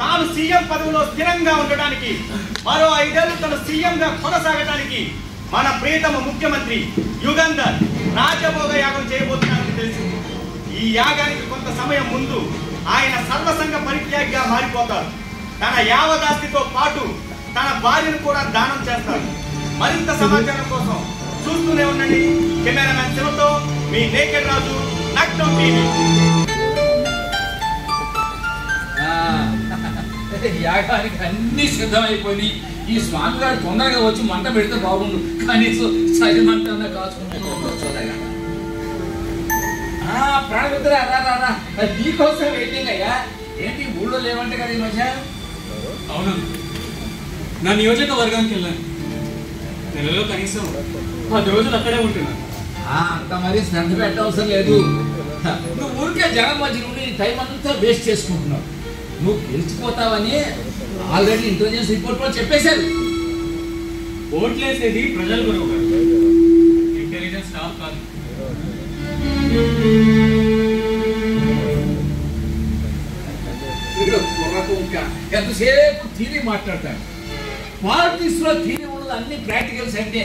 తాను సీఎం పదవిలో స్థిరంగా ఉండడానికి, మరో 5 ఏళ్లు తన సీఎంగా కొనసాగడానికి మన ప్రియతమ ముఖ్యమంత్రి యుగంధర్ రాజభోగ యాగం చేయబోతున్నారని తెలిసింది. ఈ యాగానికి కొంత సమయం ముందు ఆయన సర్వసంగ పరిత్యాగిగా మారిపోతారు. తన యావదాస్తితో పాటు తన భార్యను కూడా దానం చేస్తారు. మరింత సమాచారం కోసం చూస్తూనే ఉండండి. కెమెరామెన్ శివతో మీ నేకెడ్ రాజు, లక్నో టీవీ. యాగానికి అన్ని సిద్ధమైపోయి ఈ స్వామి గారు తొందరగా వచ్చి మంట పెడితే బాగుండు. కనీసం సరి మంట కాచుకుంటే ప్రాణమిత్ర రా నీకోసం వెయిటింగ్ అయ్యా. ఏంటి ఊళ్ళో లేవంటే కదా ఈ మధ్య? అవును, నా నియోజకవర్గానికి వెళ్ళాను. నెలలో కనీసం 10 రోజులు అక్కడే ఉంటున్నాను. అంత మరీ శ్రద్ధ పెట్టవసరం లేదు. నువ్వు ఊరికే జనం మధ్య నుండి టైం అంతా వేస్ట్ చేసుకుంటున్నావు. నువ్వు గెలిచిపోతావని ఆల్రెడీ ఇంటెలిజెన్స్ రిపోర్ట్ లో చెప్పేశారు. ఓట్లేసేది ప్రజలు గురువు గారు, ఇంటెలిజెన్స్ స్టాఫ్ కాదు. ఎంతసేపు థీరీ మాట్లాడతాను. పాలిటిక్స్ లో థీరీ ఉండదు, అన్ని ప్రాక్టికల్స్ అంటే.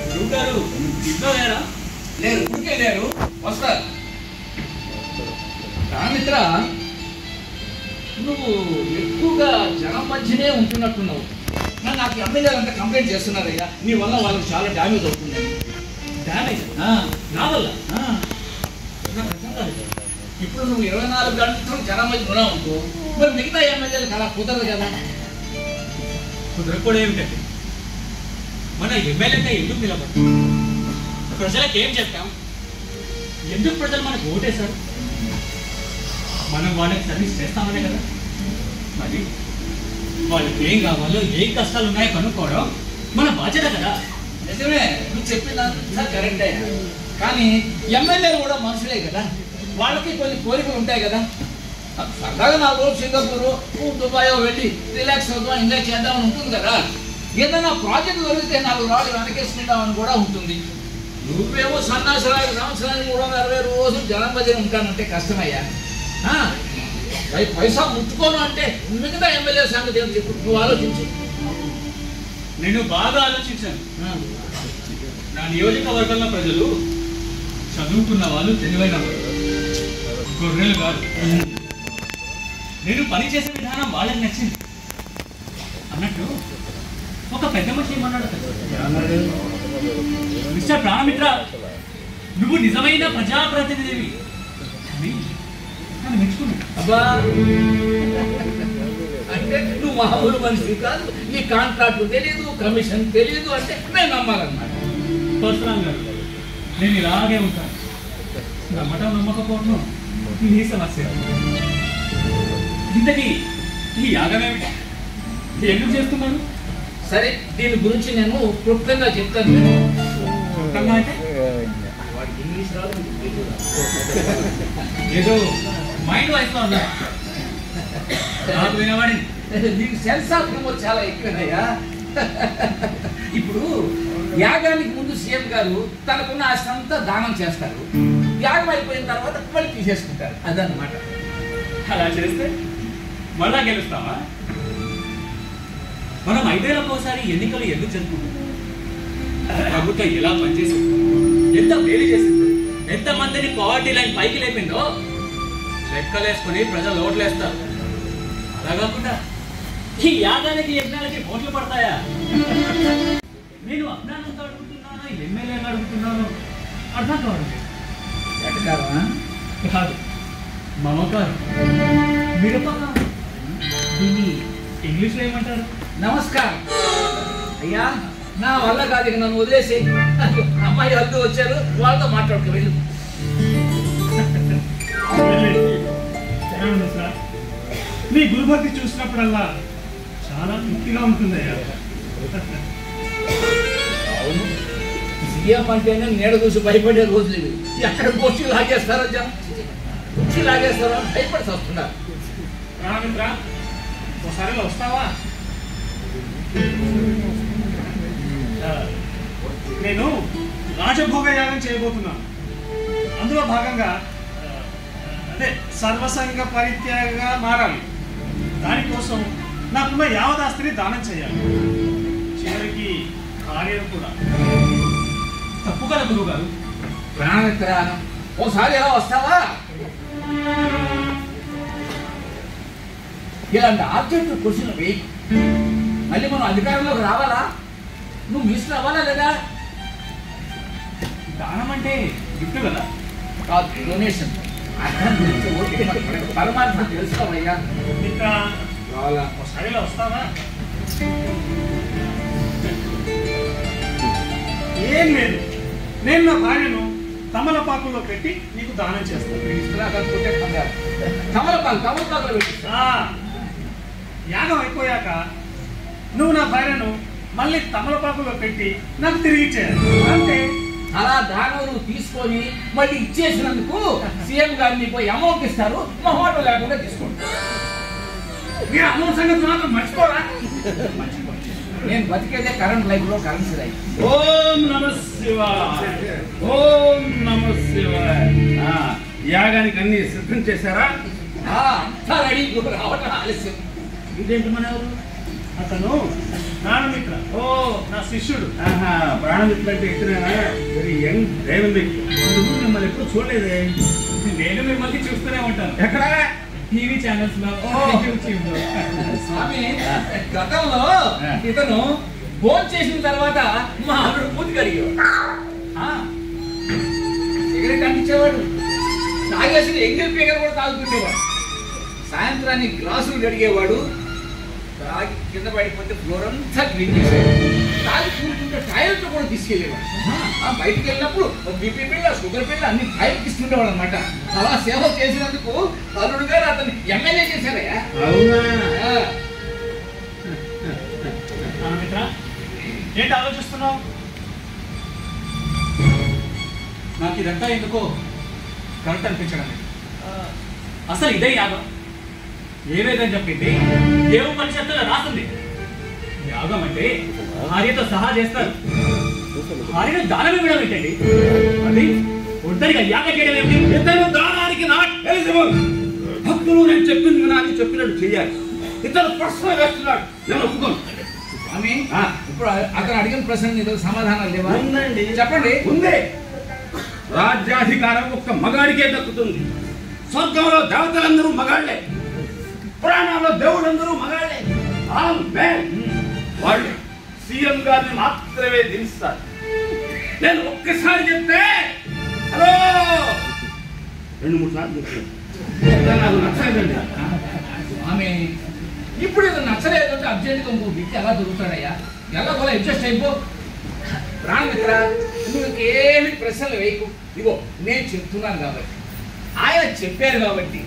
గురువు గారు ఇంట్లో లేరా? లేరు, ఊరికే లేరు, వస్తారు. రామిత్ర, నువ్వు ఎక్కువగా జనం మధ్యనే ఉంటున్నట్టున్నావు. నాకు ఎమ్మెల్యేలు అంతా కంప్లైంట్ చేస్తున్నారయ్యా, నీ వల్ల వాళ్ళకి చాలా డ్యామేజ్ అవుతుందని. డ్యామేజ్ నా వల్ల? నాకు అర్థం కాదు. ఇప్పుడు నువ్వు 24 గంటలు జనం మధ్య ఉన్నావు అనుకో, మరి మిగతా ఎమ్మెల్యేలు కదా కుదరదు కదా. కుదరకూడదు ఏమిటండి? మన ఎమ్మెల్యేగా ఎందుకు నిలబడి ప్రజలకు ఏం చెప్పాం? ఎందుకు ప్రజలు మనకు ఓటేశారు? మనం వాళ్ళకి సర్వీస్ చేస్తామనే కదా. మరి వాళ్ళకి ఏం కావాలో, ఏం కష్టాలు ఉన్నాయో కనుక్కోవడం మన బాధ్యత కదా. నిజమే, నువ్వు చెప్పిందంతా కరెక్టే. కానీ ఎమ్మెల్యేలు కూడా మనుషులే కదా, వాళ్ళకి కొన్ని కోరికలు ఉంటాయి కదా. సరదాగా 4 రోజులు సింగపూర్, దుబాయ్ వెళ్ళి రిలాక్స్ అవుతాం, ఎంజాయ్ చేద్దామని ఉంటుంది కదా. ఏదైనా ప్రాజెక్ట్ దొరికితే 4 రాళ్ళు వెనకేసుకుందామని కూడా ఉంటుంది. నువ్వేమో సన్నాసరాలు సంవత్సరానికి 360 రోజులు జనం మధ్య ఉంటానంటే కష్టమయ్యా. పైసా ముట్టుకోను అంటే మిగతా ఎమ్మెల్యే సంగతి ఏం చెప్పు, నువ్వు ఆలోచించు. నేను బాగా ఆలోచించాను. నా నియోజకవర్గంలో ప్రజలు చదువుకున్న వాళ్ళు, తెలివైన వాళ్ళు, గొర్రెలు కాదు. నేను పని చేసే విధానం వాళ్ళకి నచ్చింది. అన్నట్టు ఒక పెద్ద మనిషి ఏమన్నాడు? మిస్టర్ ప్రాణమిత్ర, నువ్వు నిజమైన ప్రజాప్రతినిధివి అని మెచ్చుకున్నాడు. అబ్బా, అంటే నువ్వు మామూలు మనిషి కాదు, నీ కాంట్రాక్ట్ తెలియదు, కమిషన్ తెలియదు అంటే నేను నమ్మాలన్నమాట. పరశురామ్ గారు, నేను ఇలాగే ఉంటాను. నమ్మటం నమ్మకపోవడం నీ సమస్య. ఇంతకీ ఈ యాగం ఏమిటి? ఎందుకు చేస్తున్నాను? సరే, దీని గురించి నేను క్లుప్తంగా చెప్తాను. క్లుప్తంగా అంటే వాడికి ఇంగ్లీష్ రాదు, ఏదో మైండ్ వాయిస్లో ఉన్నా నాకు వినబడింది. నీకు సెన్స్ ఆఫ్ హ్యూమర్ చాలా ఎక్కువనయ్యా. ఇప్పుడు యాగానికి ముందు సీఎం గారు తనకున్న ఆస్తి అంతా దానం చేస్తారు. యాగం అయిపోయిన తర్వాత మళ్ళీ తీసేసుకుంటారు. అదన్నమాట. అలా చేస్తే మళ్ళా గెలుస్తామా? మనం 5 ఏళ్ళకోసారి ఎన్నికలు ఎందుకు జరుపుకుంటాం? ప్రభుత్వం ఎలా పనిచేసింది, ఎంత మేలు చేసింది, ఎంతమందిని పావర్టీ లైన్ పైకి లేపిందో లెక్కలేసుకుని ప్రజలు ఓట్లేస్తారు. అలా కాకుండా ఈ యాగానికి యజ్ఞాలకి ఓట్లు పడతాయా? నేను అజ్ఞానంతో అడుగుతున్నాను, ఎమ్మెల్యేగా అడుగుతున్నాను, అర్థం కావాలి. కాదు, మమకారం, మిరపకారం. దీన్ని ఇంగ్లీష్లో ఏమంటారు? నమస్కారం అయ్యా, నా వల్ల కాదు, ఇక నన్ను వదిలేసి. అమ్మాయి అల్లు వచ్చారు, వాళ్ళతో మాట్లాడుతూ వెళ్ళు. మీ గురుభక్తి చూసినప్పుడల్లా చాలా తృప్తిగా ఉంటుందయ్యా. అవును, సీఎం అంటేనే నీడ చూసి భయపడే రోజులు ఇవి. ఎక్కడ కుర్చీ లాగేస్తారో జనం, కుర్చీ లాగేస్తారో అని భయపడి వస్తున్నారు. రామిత్ర, ఒకసారి వస్తావా? నేను రాజభోగ యాగం చేయబోతున్నాను. అందులో భాగంగా అదే సర్వసంగ పరిత్యాగగా మారాలి. దానికోసం నాకున్న యావదాస్తిని దానం చేయాలి. చివరికి కార్యం కూడా. తప్పు కదా గురువు గారు. ప్రాణమిత్ర ఓసారి ఎలా వస్తావా? ఇలాంటి ఆబ్జెక్ట్ క్వశ్చన్ వేయి. మళ్ళీ మనం అధికారంలోకి రావాలా? నువ్వు మినిస్టర్ అవ్వాలా లేదా? దానం అంటే గిఫ్ట్ కదా. కాదు, డొనేషన్. అర్థం గురించి ఓకే, పరమాత్మ తెలుసుకోవయ్యా. ఇంకా రావాలా? ఒకసారి ఇలా వస్తావా? ఏం లేదు, నేను నా భార్యను తమలపాకుల్లో పెట్టి నీకు దానం చేస్తాను. మినిస్టర్ కాకపోతే తమలపాకులో పెట్టిస్తా. యాగం అయిపోయాక నువ్వు నా భార్యను మళ్ళీ తమలపాకులో పెట్టి నాకు తిరిగి ఇచ్చేయాలి. అంతే. అలా దానం నువ్వు తీసుకొని మళ్ళీ ఇచ్చేసినందుకు సీఎం గారిని పోయి అమౌంట్ ఇస్తారు. మా హోటల్ లేకుండా తీసుకోండి. మీరు అమౌంట్ సంగతి మాత్రం మర్చిపోరా? నేను బతికేదే కరెంట్ లైఫ్ లో కరెన్సీ లైఫ్. ఓం నమ శివాయ. ఓం నమ శివాయ. యాగానికి అన్ని సిద్ధం చేశారా? అంతా రెడీ, రావటం ఆలస్యం. ఇదేంటి మన ఎవరు? అతను ప్రాణమిత్ర, ఓ నా శిష్యుడు. ప్రాణమిత్రులు అంటే ఇతనేనా? Very young dynamic. మిమ్మల్ని ఎప్పుడు చూడలేదే. నేను మిమ్మల్ని చూస్తూనే ఉంటాను. ఎక్కడ? టీవీ ఛానల్స్ లో, యూట్యూబ్ లో. స్వామి, గతంలో ఇతను భోజనం చేసిన తర్వాత మా ఆవిడ పూర్తి కడిగేవాడు. సిగరెట్ అంటించేవాడు. తాగేసిన ఎంగిల్ పీకలు కూడా తాగుతుండేవాడు. సాయంత్రాన్ని గ్లాసులు కడిగేవాడు. తాగి కింద పడిపోతే ఫ్లోర్ అంతా క్లీన్ చేసేవాడు. తాగి కూర్చుంటే టాయిలెట్ కూడా తీసుకెళ్ళేవాడు. బయటికి వెళ్ళినప్పుడు బీపీ పిల్ల, షుగర్ పిల్ల అన్ని టాయిలెట్ ఇస్తుండేవాడు అనమాట. అలా సేవ చేసినందుకు అల్లుడు గారు అతన్ని ఎమ్మెల్యే చేశారయ్యా. అవునా? ప్రాణమిత్ర, ఏంటి ఆలోచిస్తున్నావు? నాకు ఇదంతా ఎందుకో కరెక్ట్ అనిపించడం లేదు. అసలు ఇదే యాగం. ఏవేదని చెప్పింది దేవు పరిషత్తులో రాస్తుంది. యాగం అంటే భార్యతో సహా చేస్తారు. భార్యను దానం ఇవ్వడం ఏంటండి? అది ఒంటరిగా యాగం చేయడం ఏమిటి? ఇతను దానానికి నాట్ ఎలిజిబుల్. భక్తులు నేను చెప్పింది వినాలి, చెప్పినట్టు చెయ్యాలి. ఇతను ప్రశ్న వేస్తున్నాడు, నేను ఒప్పుకోను. స్వామి, ఇప్పుడు అతను అడిగిన ప్రశ్న నీకు సమాధానం లేవా? ఉందండి. చెప్పండి. ఉంది. రాజ్యాధికారం ఒక్క మగాడికే దక్కుతుంది. స్వర్గంలో దేవతలందరూ మగాళ్లే, పురాణాల్లో దేవుళ్ళందరూ మగాళ్లే. All men. వాళ్ళు సీఎం గారిని మాత్రమే దించుతారు. నేను ఒక్కసారి చెప్తే హలో 2-3 సార్లు చెప్తాను. నాకు నచ్చలేదండి. స్వామి, ఇప్పుడు ఇది నచ్చలేదంటే అర్జెంట్గా ఇంకో వ్యక్తి ఎలా దొరుకుతాడయ్యా? ఎలా కూడా అడ్జస్ట్ అయిపో. ప్రాణమిత్ర, నువ్వు ఏమి ప్రశ్నలు వేయకు. ఇగో నేను చెప్తున్నాను కాబట్టి, ఆయన చెప్పారు కాబట్టి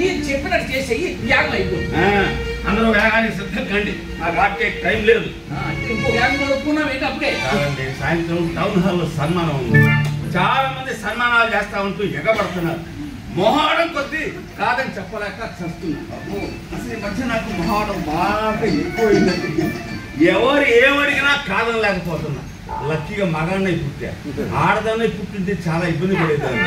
ఈ చెప్పినట్టు చేసే యాగం అయిపోతుంది. అందరూ వేగానికి సిద్ధం కండి. నాకు ఆటే టైం లేదు. అంటే ఇంకో యాగం ఒప్పుకున్నాం ఏంటి? అప్పుడే కాదండి, సాయంత్రం టౌన్ హాల్లో సన్మానం ఉంది. చాలా మంది సన్మానాలు చేస్తా ఉంటూ ఎగబడుతున్నారు. మొహాడం కొద్దీ కాదని చెప్పలేక చస్తున్నారు. అసలు ఈ మధ్య నాకు మొహాడం బాగా ఎక్కువైందండి. ఎవరు ఏమడిగినా కాదని లేకపోతున్నా. లక్కీగా మగాడినై పుట్టా. ఆడదాన్ని పుట్టింది చాలా ఇబ్బంది పడేదాన్ని.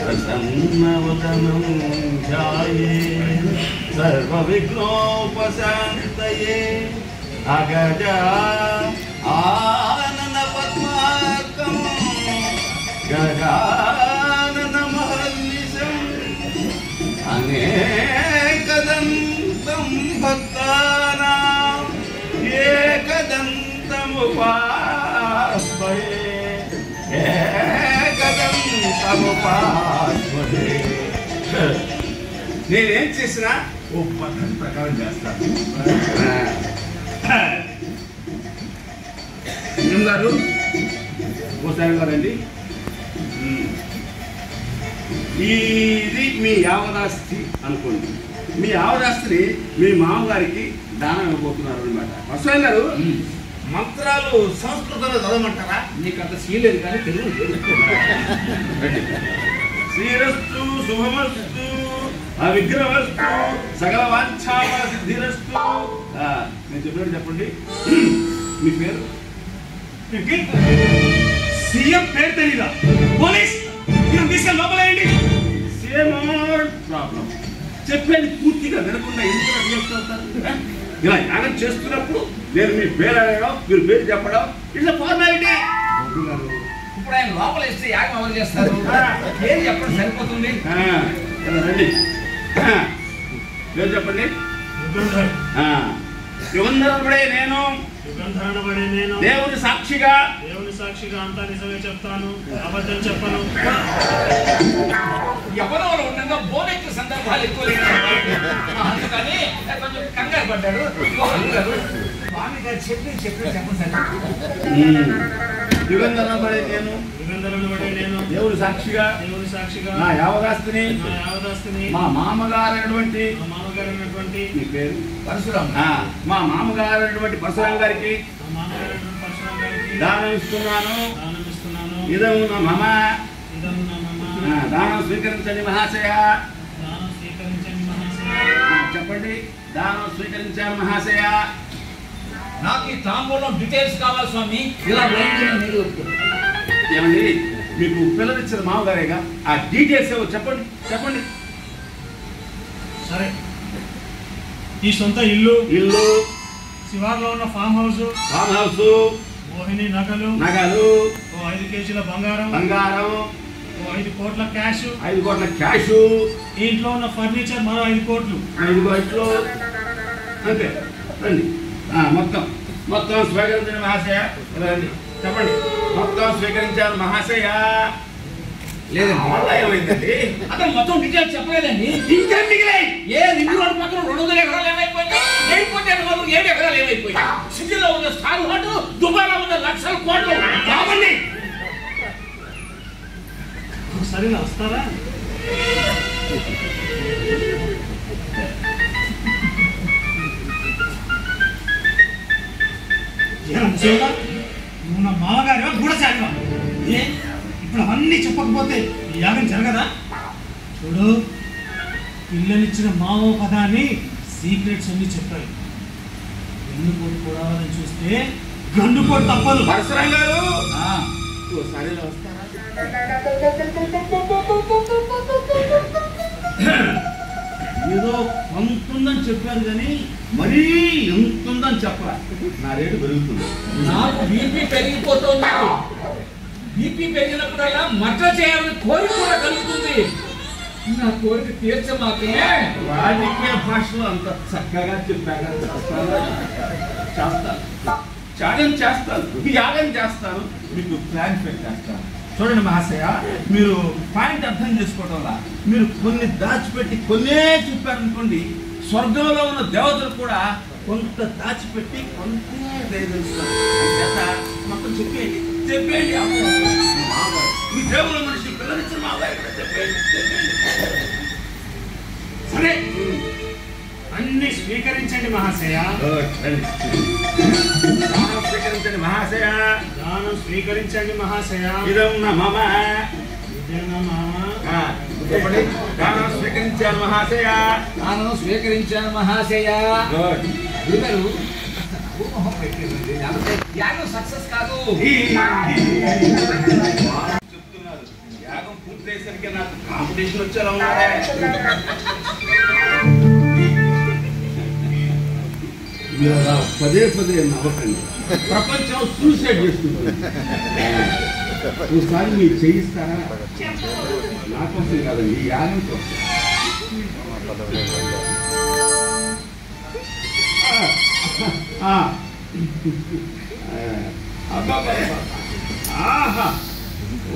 ప్రసన్నవదనం ధ్యాయే సర్వవిఘ్నోపశాంతయే అగజ ఆనన పద్మార్కం గజానన మహర్నిశం అనేకదంతం భక్తానాం ఏకదంతముపాస్మహే ఏకదంతముపాస్మహే. నేనేం చేసినా ఓ పద్ధతి ప్రకారం చేస్తాను. గారు ఓసారి గారండి, ఇది మీ యావదాస్తి అనుకోండి. మీ ఆవిడాస్తిని మీ మామగారికి దానం ఇవ్వబోతున్నారు అనమాట. వసరాయ్ గారు మంత్రాలు సంస్కృతంలో చదవమంటారా? నీకు అంత సీలేదు కానీ తెలుగు శ్రీరస్తు శుభమస్తు అవిగ్రహస్తు సకల వాంఛాఫల సిద్ధిరస్తు. నేను చెప్పినట్టు చెప్పండి. మీ పేరు? సీఎం పేరు తెలీదా? పోలీస్ తీసుకెళ్ళి లోపలేయండి. Same problem. చెప్పేది పూర్తిగా వినకుండా ఎందుకు రియాక్ట్ అవుతారు? ఇలా యాగం చేస్తున్నప్పుడు నేను మీ పేరు అడగడం, మీరు పేరు చెప్పడం, ఇట్లా ఫార్మాలిటీ. ఇప్పుడు ఆయన లోపల ఇస్తే యాగం ఎవరు చేస్తారు? ఏం చెప్పండి సరిపోతుంది. ఇలా రండి. పేరు చెప్పండి. యుగంధరుడే నేను దేవుని సాక్షిగా అంతా నిజమే చెప్తాను, అబద్ధం చెప్పను. ఎవరో ఉండగా బోనెక్కి సందర్భాలు ఎక్కువ అందుకని కొంచెం కంగారు పడ్డాడు. స్వామి గారు చెప్పండి. యుగంధరుడే నేను దేవుని సాక్షిగా నా యావదాస్తిని మా మామగారైనటువంటి మీ పేరు పరశురాం, మా మామగారైనటువంటి పరశురాం గారికి దానం ఇస్తున్నాను. ఇదము నా మమ. దానం స్వీకరించండి మహాశయ. చెప్పండి. దానం స్వీకరించాను మహాశయ. నాకు ఈ తాంబూలం డీటెయిల్స్ కావాలి స్వామి. ఇలా ఏమండి మీకు పిల్లలిచ్చిన మామగారేగా, ఆ డీటెయిల్స్ ఏవో చెప్పండి చెప్పండి. సరే, ఈ సొంత ఇల్లు, శివార్లో ఉన్న ఫామ్ హౌస్, మోహిని నగలు, 5 కేజీల బంగారం, 5 కోట్ల క్యాష్, ఈ ఇంట్లో ఉన్న ఫర్నిచర్ మరో 5 కోట్లు. అంతే. రండి. మొత్తం స్వీకరించండి మహాశయ. రండి చెప్పండి. మొత్తం స్వీకరించారు మహాశయ. లేదండి, ఏమైందండి? అతను మొత్తం డీటెయిల్స్ చెప్పలేదండి. ఇంకేం మిగిలాయి? ఏ రింగ్ రోడ్ పక్కన 200 ఎకరాలు ఏమైపోయింది? 7 ఎకరాలు ఏమైపోయింది? సిటీలో ఉన్న స్టార్ హోటల్, దుబాయ్లో ఉన్న లక్షల కోట్లు. కావండి. ఒకసారి వస్తారా? నువ్వు నా మామగారివా గూఢచారివా? ఇప్పుడు అవన్నీ చెప్పకపోతే ఈ యాగం జరగదా? చూడు, పిల్లనిచ్చిన మావో పదాన్ని సీక్రెట్స్ అన్ని చెప్పారు. వెన్నుపోటు కూడా చూస్తే గండుపోటు తప్పదు. పరశురాం గారు ఓసారి వస్తారా? ఏదో కొంతుందని చెప్పారు కానీ మరీ ఎంతుందని చెప్పరా? నా రేటు పెరుగుతుంది. నాకు బీపీ పెరిగిపోతుంది. బీపీ పెరిగినప్పుడల్లా మర్డర్ చేయాలని కోరిక కూడా కలుగుతుంది. నా కోరిక తీర్చమాకే. రాజకీయ భాషలో అంత చక్కగా చెప్పాక చేస్తాను. యాగం చేస్తాను. మీకు ప్లాన్ పెట్టేస్తాను. చూడండి మహాశయ, మీరు పాయింట్ అర్థం చేసుకోవడంలా మీరు కొన్ని దాచిపెట్టి కొన్నే చెప్పారనుకోండి, స్వర్గంలో ఉన్న దేవతలు కూడా కొంత దాచిపెట్టి కొంతే దయచేస్తారు. మొత్తం చెప్పేయండి. మీ దేవుల మనిషి పిల్లనిచ్చిన మామగారు చెప్పేయండి. సరే, అన్ని స్వీకరించండి మహాశయ. స్వీకరించండి మహాశయ. దానం స్వీకరించండి మహాశయ. ఇదం నా మమ. దానం స్వీకరించాను మహాశయ. దానం స్వీకరించాను మహాశయ. యాగం సక్సెస్ కాదు. చెప్తున్నారు. యాగం పూర్తయ్యేసరికి నాకు కాంపిటీషన్ వచ్చేలా ఉన్నాడే. పదే నవ్వకండి. ప్రపంచం సూసైడ్ చేస్తుంది. ఒకసారి మీరు చేయిస్తారా? నా కోసం కాదండి, ఈ యాగం కోసం.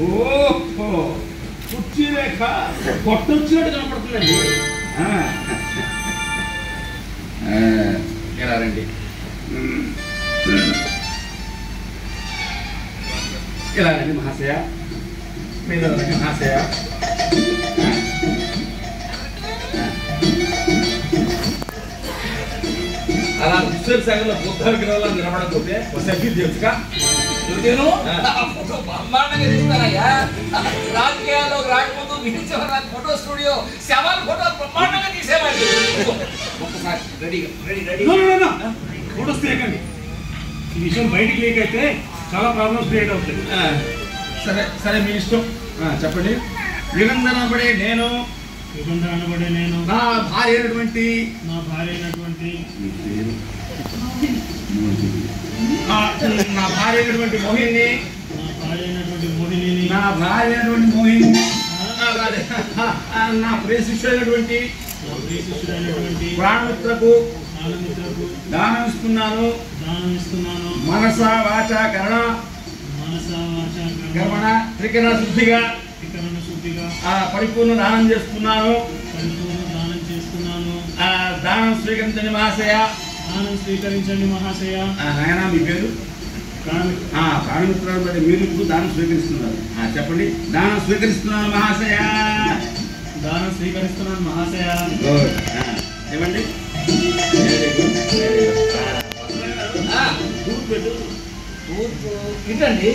ఓహో, కుర్చీ రేఖ కొట్టొచ్చినట్టు కనపడుతుందండి. ఎలా రండి. ఎలా రండి మహాశయ. మీద మహాశయ. అలా దుస్తుల సంఘంలో బుద్ధ విగ్రహాలు నిలబడకపోతే సెల్ఫీ తెలుసుగా నేను బ్రహ్మాండంగా తీస్తానయ్యా. రాజకీయాల్లో రాకముందు వినిచేవారు ఫోటో స్టూడియో శవాల ఫోటో బ్రహ్మాండంగా తీసేవాడి. ఒక్కసారి రెడీగా రెడీ ఫోటోస్ తీయకండి. ఈ విషయం బయటికి లీక్ అయితే చాలా ప్రాబ్లమ్స్ క్రియేట్ అవుతాయి. సరే సరే మీ ఇష్టం. చెప్పండి. యుగంధర్ అనబడే నేను నా భార్య అయినటువంటి నా భార్య అయినటువంటి మోహిని నా భార్య అయినటువంటి మోహిని నా ప్రియ శిష్యుడైనటువంటి ప్రాణమిత్రకు దానం ఇస్తున్నాను. మనస వాచ కర్మణ త్రికరణ శుద్ధిగా పరిపూర్ణ దానం చేస్తున్నాను. దానం స్వీకరించండి మహాశయ. నాయన మీ పేరు? ప్రాణమిత్రులు బట్టి మీరు ఇప్పుడు దానం స్వీకరిస్తున్నారు. చెప్పండి. దానం స్వీకరిస్తున్నాను మహాశయ. చెప్పండి. తూర్పు ఇటండి.